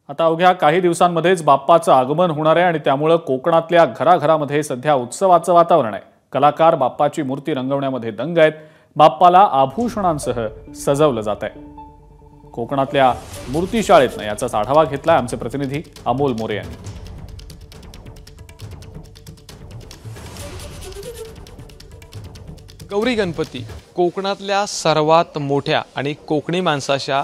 आता अवघ्या काही दिवसांमध्येच बाप्पाचं आगमन होणार आहे आणि त्यामुळे कोकणातल्या घराघरामध्ये सध्या उत्सवाचं वातावरण आहे। कलाकार बाप्पाची मूर्ती रंगवण्यामध्ये दंग आहेत। बाप्पाला आभूषणांसह सजवलं जात आहे। कोकणातल्या मूर्तीशाळेतनं याचाच आढावा घेतलाय आमचे प्रतिनिधी अमोल मोरे यांनी। गौरी गणपती कोकणातल्या सर्वात मोठ्या आणि कोकणी माणसाच्या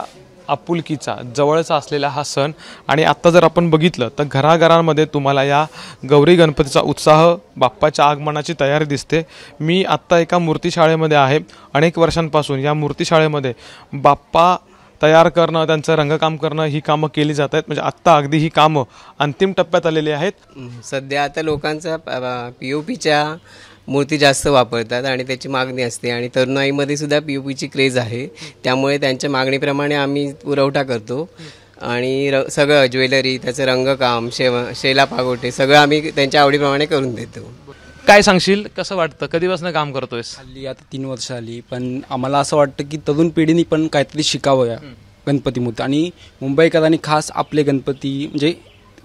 आपुलकीचा जवळचा असलेला हा सण आणि आता जर आपण बघितलं तर घराघरांमध्ये तुम्हाला या गौरी गणपतीचा उत्साह, बाप्पाच्या आगमनाची तयारी दिसते। मी आत्ता एका मूर्तीशाळेमध्ये आहे। अनेक वर्षांपासून या मूर्तीशाळेमध्ये बाप्पा तयार करणं, त्यांचं रंगकाम करणं ही कामं केली जात आहेत। म्हणजे आत्ता अगदी ही कामं अंतिम टप्प्यात आलेली आहेत। सध्या आता लोकांचा पीओपीच्या मूर्ती जास्त वापरतात आणि त्याची मागणी असते आणि तरुणाईमध्ये सुद्धा पीओपीची क्रेज आहे। त्यामुळे त्यांच्या मागणीप्रमाणे आम्ही पुरवठा करतो आणि सगळं ज्वेलरी, त्याचं रंगकाम, शेला पागोटे सगळं आम्ही त्यांच्या आवडीप्रमाणे करून देतो। काय सांगशील, कसं वाटतं, कधीपासून काम करतोयस? हल्ली आता 3 वर्ष आली, पण आम्हाला असं वाटतं की तरुण पिढीने पण काहीतरी शिकावं या गणपतीमध्ये आणि मुंबईकरांनी खास आपले गणपती म्हणजे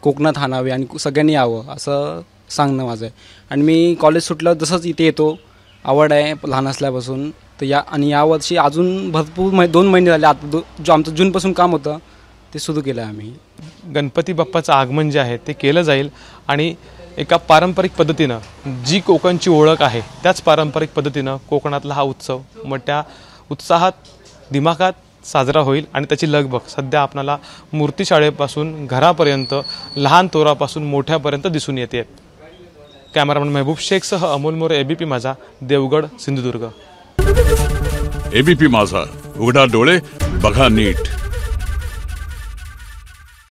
कोकणात आणावे आणि सगळ्यांनी यावं असं सांगणं माझं आहे। आणि मी कॉलेज सुटलं जसंच इथे येतो, आवड आहे लहान असल्यापासून। तर यावर्षी अजून भरपूर 2 महिने झाले आता जो आमचं जूनपासून काम होतं ते सुरू केलं आहे आम्ही। गणपती बाप्पाचं आगमन जे आहे ते केलं जाईल आणि एका पारंपरिक पद्धतीनं जी कोकणची ओळख आहे त्याच पारंपरिक पद्धतीनं कोकणातला हा उत्सव मोठ्या उत्साहात, दिमाखात साजरा होईल आणि त्याची लगबग सध्या आपल्याला मूर्तीशाळेपासून घरापर्यंत, लहान तोरापासून मोठ्यापर्यंत दिसून येते। कॅमेरामन महबूब शेखसह अमोल मोरे, एबीपी माझा, देवगड, सिंधुदुर्ग। एबीपी माझा, उघडा डोळे बघा नीट।